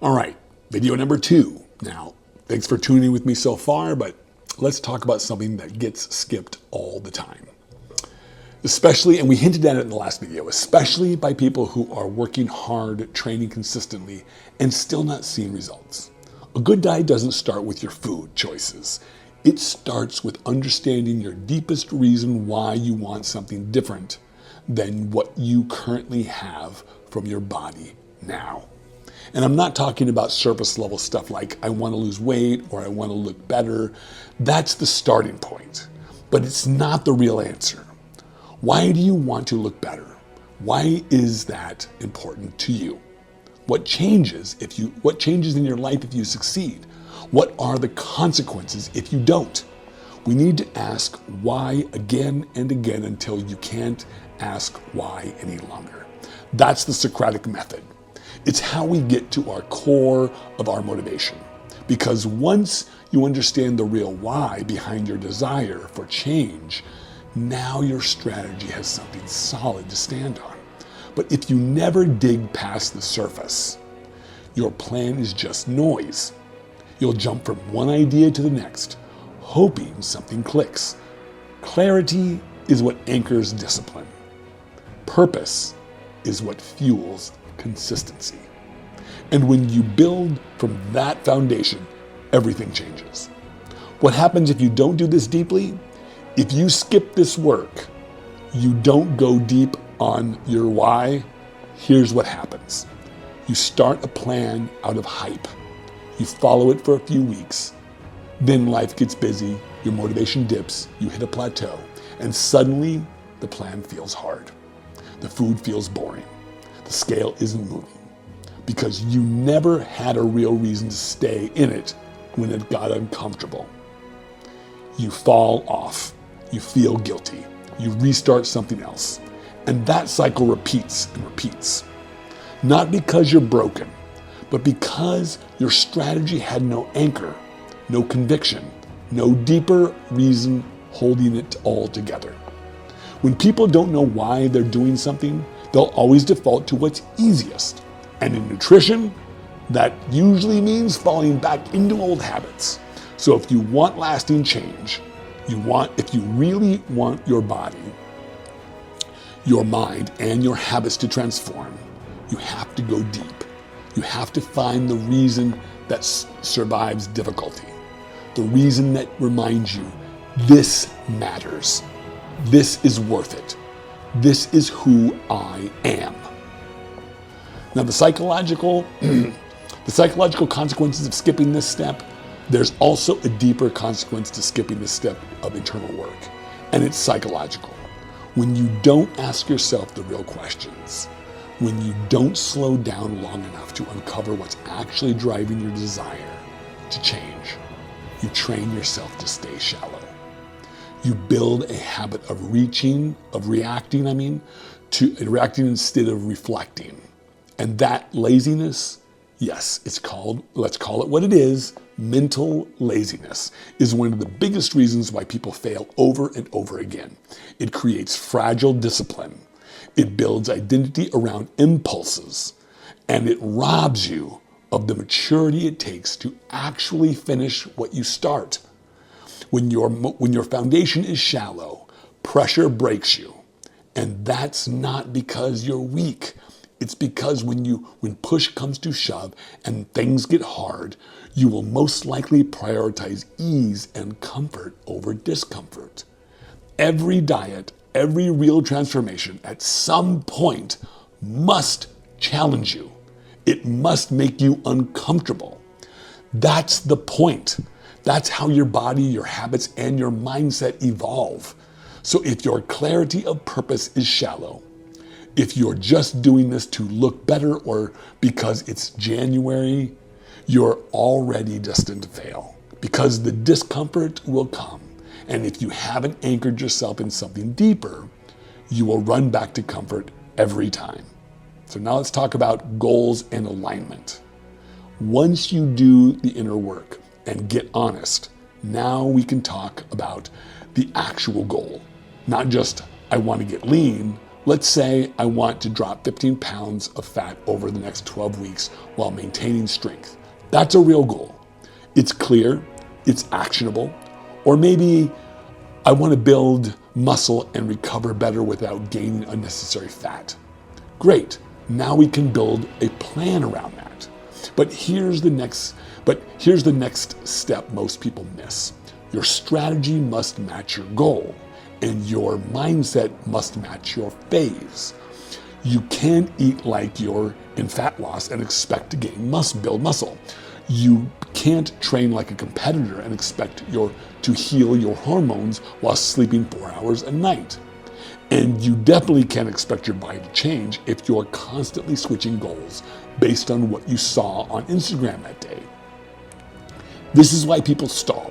All right, video number 2. Now, thanks for tuning in with me so far, but let's talk about something that gets skipped all the time. Especially, and we hinted at it in the last video, especially by people who are working hard, training consistently, and still not seeing results. A good diet doesn't start with your food choices. It starts with understanding your deepest reason why you want something different than what you currently have from your body now. And I'm not talking about surface level stuff like I want to lose weight or I want to look better. That's the starting point, but it's not the real answer. Why do you want to look better? Why is that important to you? What changes in your life if you succeed? What are the consequences if you don't? We need to ask why again and again until you can't ask why any longer. That's the Socratic method. It's how we get to our core of our motivation. Because once you understand the real why behind your desire for change, now your strategy has something solid to stand on. But if you never dig past the surface, your plan is just noise. You'll jump from one idea to the next, hoping something clicks. Clarity is what anchors discipline. Purpose is what fuels consistency. And when you build from that foundation, everything changes. What happens if you don't do this deeply? If you skip this work, you don't go deep on your why, here's what happens. You start a plan out of hype. You follow it for a few weeks. Then life gets busy, your motivation dips, you hit a plateau, and suddenly the plan feels hard. The food feels boring. The scale isn't moving because you never had a real reason to stay in it when it got uncomfortable. You fall off. You feel guilty. You restart something else. And that cycle repeats and repeats. Not because you're broken, but because your strategy had no anchor, no conviction, no deeper reason holding it all together. When people don't know why they're doing something, they'll always default to what's easiest. And in nutrition, that usually means falling back into old habits. So if you want lasting change, if you really want your body, your mind, and your habits to transform, you have to go deep. You have to find the reason that survives difficulty. The reason that reminds you, this matters. This is worth it. This is who I am. Now the psychological consequences of skipping this step, there's also a deeper consequence to skipping this step of internal work, and it's psychological. When you don't ask yourself the real questions, when you don't slow down long enough to uncover what's actually driving your desire to change, you train yourself to stay shallow. You build a habit of reacting instead of reflecting. And that laziness, yes, let's call it what it is, mental laziness, is one of the biggest reasons why people fail over and over again. It creates fragile discipline. It builds identity around impulses, and it robs you of the maturity it takes to actually finish what you start. When your foundation is shallow, pressure breaks you. And that's not because you're weak. It's because when push comes to shove and things get hard, you will most likely prioritize ease and comfort over discomfort. Every diet, every real transformation at some point must challenge you. It must make you uncomfortable. That's the point. That's how your body, your habits, and your mindset evolve. So if your clarity of purpose is shallow, if you're just doing this to look better or because it's January, you're already destined to fail because the discomfort will come. And if you haven't anchored yourself in something deeper, you will run back to comfort every time. So now let's talk about goals and alignment. Once you do the inner work and get honest, now we can talk about the actual goal. Not just, I want to get lean, Let's say I want to drop 15 pounds of fat over the next 12 weeks while maintaining strength. That's a real goal. It's clear, it's actionable, or maybe I want to build muscle and recover better without gaining unnecessary fat. Great, now we can build a plan around that. But here's the next step most people miss. Your strategy must match your goal, and your mindset must match your phase. You can't eat like you're in fat loss and expect to build muscle. You can't train like a competitor and expect to heal your hormones while sleeping 4 hours a night. And you definitely can't expect your body to change if you're constantly switching goals based on what you saw on Instagram that day. This is why people stall.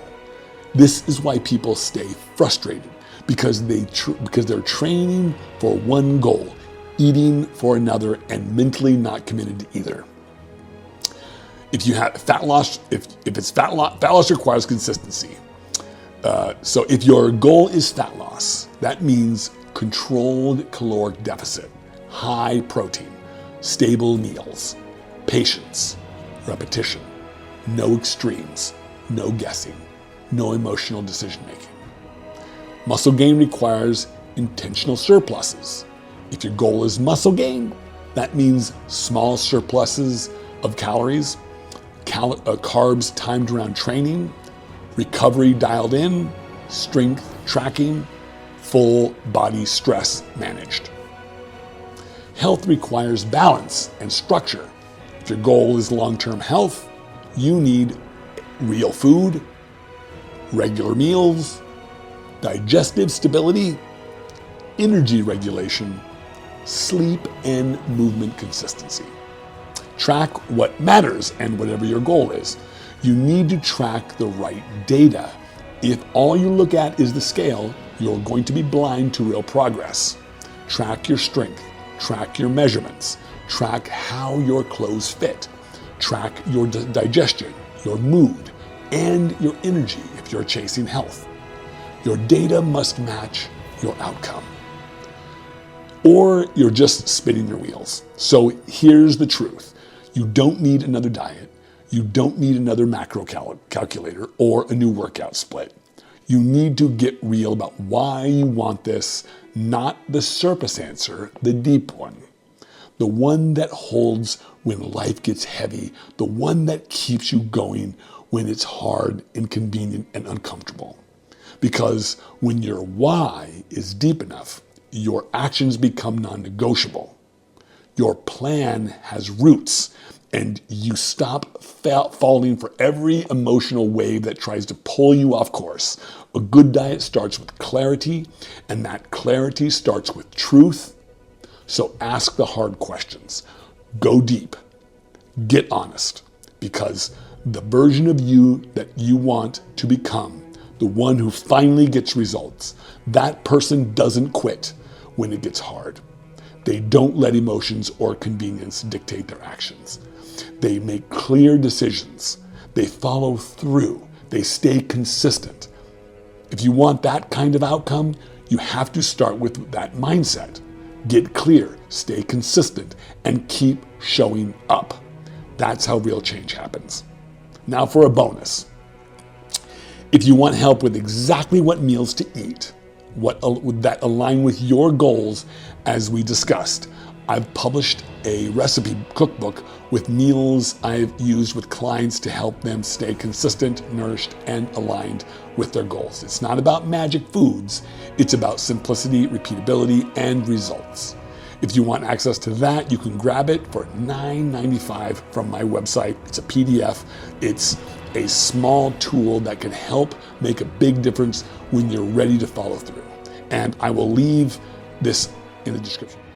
This is why people stay frustrated, because they're training for one goal, eating for another, and mentally not committed to either. If you have fat loss, fat loss requires consistency. So if your goal is fat loss, that means controlled caloric deficit, high protein, stable meals, patience, repetition, no extremes, no guessing, no emotional decision making. Muscle gain requires intentional surpluses. If your goal is muscle gain, that means small surpluses of calories, carbs timed around training, recovery dialed in, strength tracking, full body stress managed. Health requires balance and structure. If your goal is long-term health, you need real food, regular meals, digestive stability, energy regulation, sleep, and movement consistency. Track what matters and whatever your goal is. You need to track the right data. If all you look at is the scale, you're going to be blind to real progress. Track your strength, track your measurements, track how your clothes fit, track your digestion, your mood, and your energy if you're chasing health. Your data must match your outcome, or you're just spinning your wheels. So here's the truth. You don't need another diet. You don't need another macro calculator or a new workout split. You need to get real about why you want this, not the surface answer, the deep one. The one that holds when life gets heavy, the one that keeps you going when it's hard, inconvenient, and uncomfortable. Because when your why is deep enough, your actions become non-negotiable. Your plan has roots, and you stop falling for every emotional wave that tries to pull you off course. A good diet starts with clarity, and that clarity starts with truth. So ask the hard questions. Go deep. Get honest. Because the version of you that you want to become, the one who finally gets results, that person doesn't quit when it gets hard. They don't let emotions or convenience dictate their actions. They make clear decisions. They follow through. They stay consistent. If you want that kind of outcome, you have to start with that mindset. Get clear, stay consistent, and keep showing up. That's how real change happens. Now for a bonus. If you want help with exactly what meals to eat, that align with your goals, as we discussed, I've published a recipe cookbook with meals I've used with clients to help them stay consistent, nourished, and aligned with their goals. It's not about magic foods. It's about simplicity, repeatability, and results. If you want access to that, you can grab it for $9.95 from my website. It's a PDF. It's a small tool that can help make a big difference when you're ready to follow through. And I will leave this in the description.